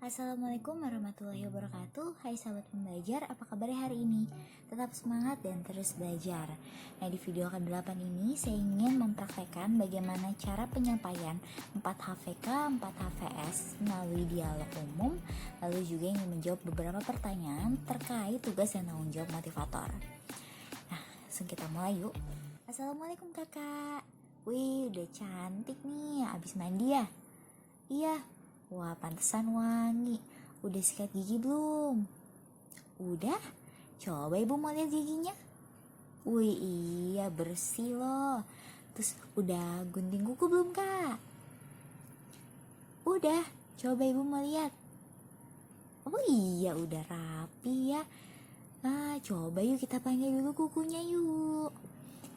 Assalamualaikum warahmatullahi wabarakatuh. Hai sahabat pembelajar, apa kabar hari ini? Tetap semangat dan terus belajar. Nah, di video ke-8 ini saya ingin mempraktekkan bagaimana cara penyampaian 4HVK, 4HVS melalui dialog umum, lalu juga ingin menjawab beberapa pertanyaan terkait tugas dan tanggung jawab motivator. Nah, langsung kita mulai yuk. Assalamualaikum kakak. Wih, udah cantik nih, abis mandi ya? Iya. Wah, pantesan wangi. Udah sikat gigi belum? Udah? Coba ibu mau lihat giginya. Wih, iya bersih loh. Terus udah gunting kuku belum kak? Udah, coba ibu mau lihat. Oh iya, udah rapi ya. Nah, coba yuk kita panggil dulu kukunya yuk.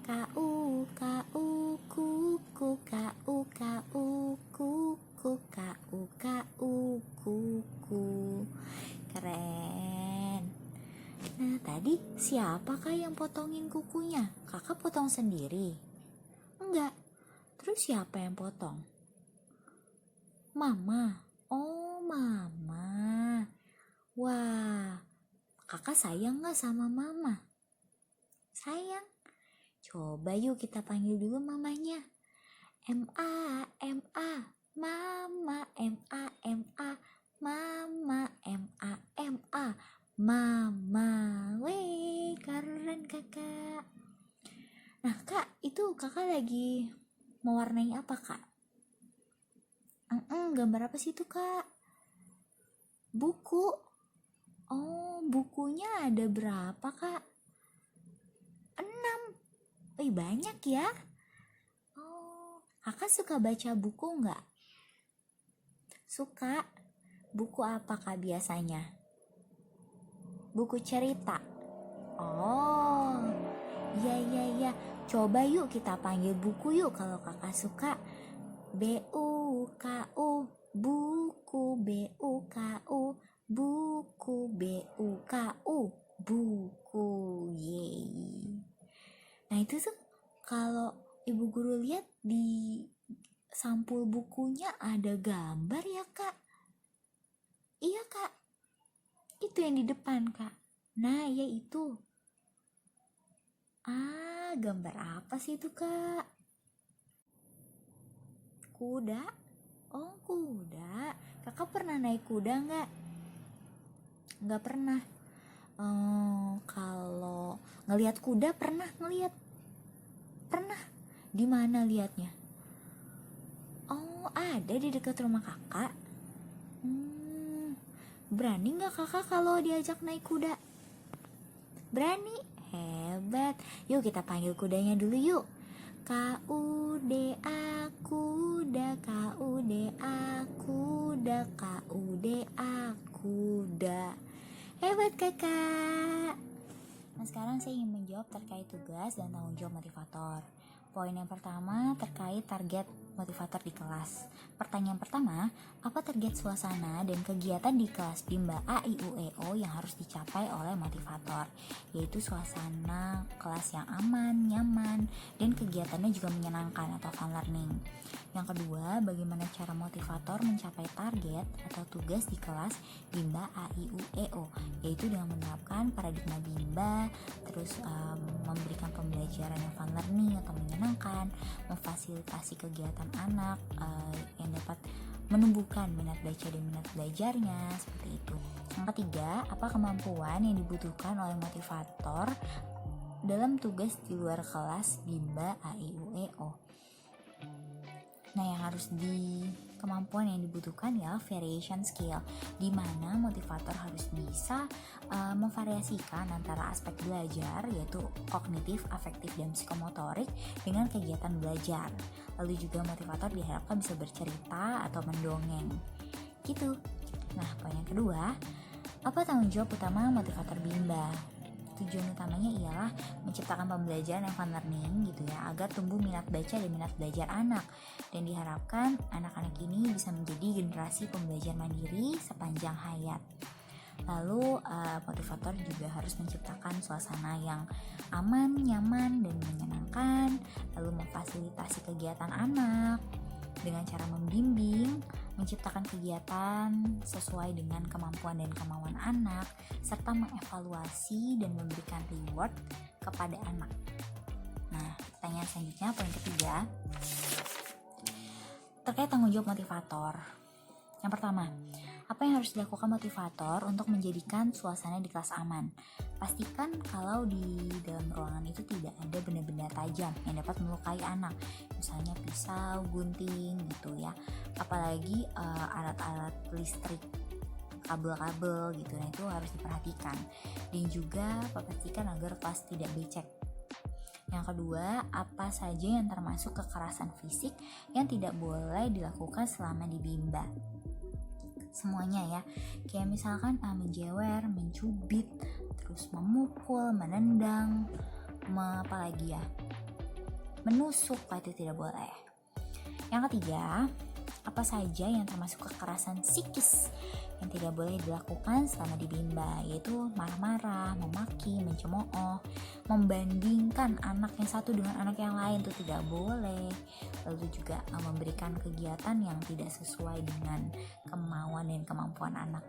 Kau, kuku, kau, kuku, kuku. Keren. Nah, tadi siapakah yang potongin kukunya? Kakak potong sendiri? Enggak. Terus siapa yang potong? Mama. Oh, mama. Wah, kakak sayang gak sama mama? Sayang. Coba yuk kita panggil dulu mamanya. M.A. Mama, M.A. Mama, M.A. Mama. Weh, keren kakak. Nah kak, itu kakak lagi mewarnai apa kak? Gambar apa sih itu kak? Buku. Oh, bukunya ada berapa kak? 6. Banyak ya. Oh, kakak suka baca buku nggak? Suka. Buku apa kak biasanya? Buku cerita. Oh, iya. Coba yuk kita panggil buku yuk kalau kakak suka. B-U-K-U, buku, B-U-K-U, buku, B-U-K-U, buku. Yeay. Nah itu tuh kalau ibu guru lihat di sampul bukunya ada gambar ya kak? Iya kak, itu yang di depan kak. Nah ya itu. Gambar apa sih itu kak? Kuda? Oh kuda. Kakak pernah naik kuda nggak? Nggak pernah. Kalau ngelihat kuda pernah ngelihat? Pernah. Di mana lihatnya? Oh, ada di dekat rumah kakak. Berani nggak kakak kalau diajak naik kuda? Berani. Hebat. Yuk kita panggil kudanya dulu yuk. K-U-D-A kuda, K-U-D-A kuda, K-U-D-A kuda. Hebat kakak. Nah sekarang saya ingin menjawab terkait tugas dan tanggung jawab motivator. Poin yang pertama terkait target motivator di kelas. Pertanyaan pertama, apa target suasana dan kegiatan di kelas Bimba A-I-U-E-O yang harus dicapai oleh motivator? Yaitu suasana kelas yang aman, nyaman, dan kegiatannya juga menyenangkan atau fun learning. Yang kedua, bagaimana cara motivator mencapai target atau tugas di kelas Bimba A-I-U-E-O, yaitu dengan menerapkan paradigma Bimba, terus memberikan pembelajaran yang fun learning atau menyenangkan, memfasilitasi kegiatan anak yang dapat menumbuhkan minat baca dan minat belajarnya, seperti itu. Yang ketiga, apa kemampuan yang dibutuhkan oleh motivator dalam tugas di luar kelas Bimba A-I-U-E-O. Nah, yang harus kemampuan yang dibutuhkan ya variation skill, di mana motivator harus bisa memvariasikan antara aspek belajar yaitu kognitif, afektif, dan psikomotorik dengan kegiatan belajar. Lalu juga motivator diharapkan bisa bercerita atau mendongeng. Gitu. Nah, poin yang kedua, apa tanggung jawab utama motivator Bimba? Tujuan utamanya ialah menciptakan pembelajaran yang fun learning gitu ya, agar tumbuh minat baca dan minat belajar anak, dan diharapkan anak-anak ini bisa menjadi generasi pembelajar mandiri sepanjang hayat. Lalu motivator juga harus menciptakan suasana yang aman, nyaman, dan menyenangkan, lalu memfasilitasi kegiatan anak dengan cara membimbing, menciptakan kegiatan sesuai dengan kemampuan dan kemauan anak, serta mengevaluasi dan memberikan reward kepada anak. Nah, pertanyaan selanjutnya, poin ketiga, terkait tanggung jawab motivator. Yang pertama, apa yang harus dilakukan motivator untuk menjadikan suasana di kelas aman? Pastikan kalau di dalam ruangan itu tidak ada benda-benda tajam yang dapat melukai anak, misalnya pisau, gunting gitu ya. Apalagi alat-alat listrik, kabel-kabel gitu, nah itu harus diperhatikan. Dan juga pastikan agar kelas tidak becek. Yang kedua, apa saja yang termasuk kekerasan fisik yang tidak boleh dilakukan selama di bimba? Semuanya ya, kayak misalkan menjewer, mencubit, terus memukul, menendang, apalagi ya, menusuk, itu tidak boleh. Yang ketiga, apa saja yang termasuk kekerasan psikis yang tidak boleh dilakukan selama di bimba, yaitu marah-marah, memaki, mencemooh, membandingkan anak yang satu dengan anak yang lain itu tidak boleh. Lalu juga memberikan kegiatan yang tidak sesuai dengan kemauan dan kemampuan anak.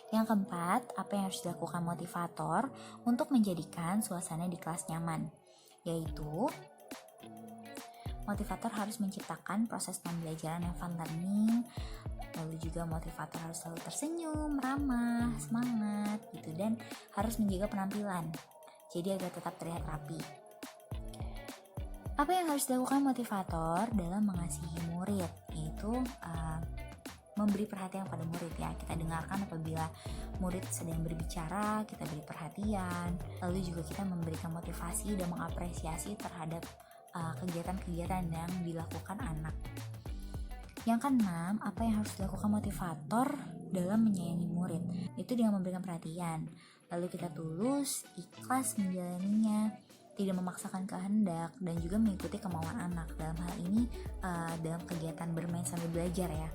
Yang keempat, apa yang harus dilakukan motivator untuk menjadikan suasana di kelas nyaman, yaitu motivator harus menciptakan proses pembelajaran yang fun learning. Lalu juga motivator harus selalu tersenyum, ramah, semangat gitu, dan harus menjaga penampilan jadi agar tetap terlihat rapi. Apa yang harus dilakukan motivator dalam mengasihi murid, yaitu memberi perhatian pada murid ya. Kita dengarkan apabila murid sedang berbicara, kita beri perhatian. Lalu juga kita memberikan motivasi dan mengapresiasi terhadap kegiatan-kegiatan yang dilakukan anak. Yang keenam, apa yang harus dilakukan motivator dalam menyayangi murid? Itu dengan memberikan perhatian. Lalu kita tulus, ikhlas menjalaninya, tidak memaksakan kehendak, dan juga mengikuti kemauan anak. Dalam hal ini dalam kegiatan bermain sambil belajar ya.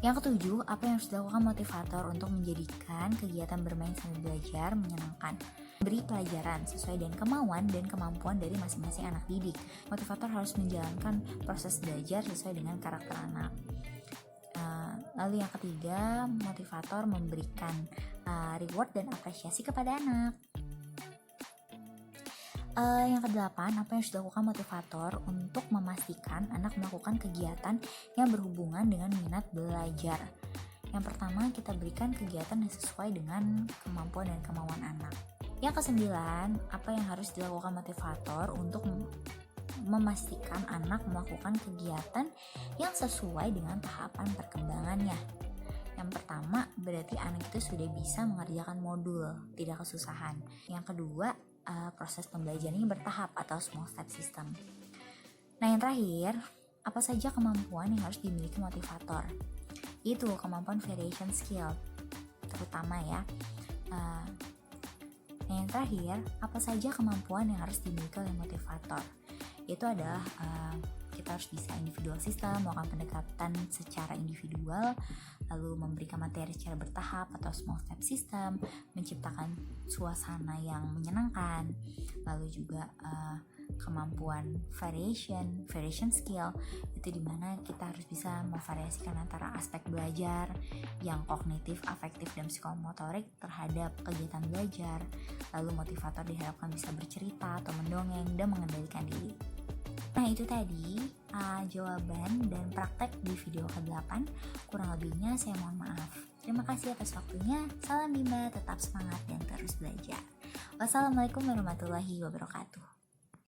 Yang ketujuh, apa yang harus dilakukan motivator untuk menjadikan kegiatan bermain sambil belajar menyenangkan? Beri pelajaran sesuai dengan kemauan dan kemampuan dari masing-masing anak didik. Motivator harus menjalankan proses belajar sesuai dengan karakter anak. Lalu yang ketiga, motivator memberikan reward dan apresiasi kepada anak. Yang kedelapan, apa yang harus dilakukan motivator untuk memastikan anak melakukan kegiatan yang berhubungan dengan minat belajar? Yang pertama, kita berikan kegiatan yang sesuai dengan kemampuan dan kemauan anak. Yang kesembilan, apa yang harus dilakukan motivator untuk memastikan anak melakukan kegiatan yang sesuai dengan tahapan perkembangannya? Yang pertama, berarti anak itu sudah bisa mengerjakan modul, tidak kesusahan. Yang kedua, proses pembelajaran ini bertahap atau small step system. Nah, yang terakhir, apa saja kemampuan yang harus dimiliki motivator? Itu kemampuan variation skill, terutama ya. Nah, yang terakhir, apa saja kemampuan yang harus dimiliki oleh motivator? Itu adalah kita harus bisa individual system, melakukan pendekatan secara individual, lalu memberikan materi secara bertahap atau small step system, menciptakan suasana yang menyenangkan, lalu juga kemampuan variation skill, itu dimana kita harus bisa memvariasikan antara aspek belajar yang kognitif, afektif, dan psikomotorik terhadap kegiatan belajar. Lalu motivator diharapkan bisa bercerita atau mendongeng dan mengendalikan diri. Nah, itu tadi jawaban dan praktek di video ke-8. Kurang lebihnya saya mohon maaf. Terima kasih atas waktunya. Salam Bimba, tetap semangat dan terus belajar. Wassalamualaikum warahmatullahi wabarakatuh.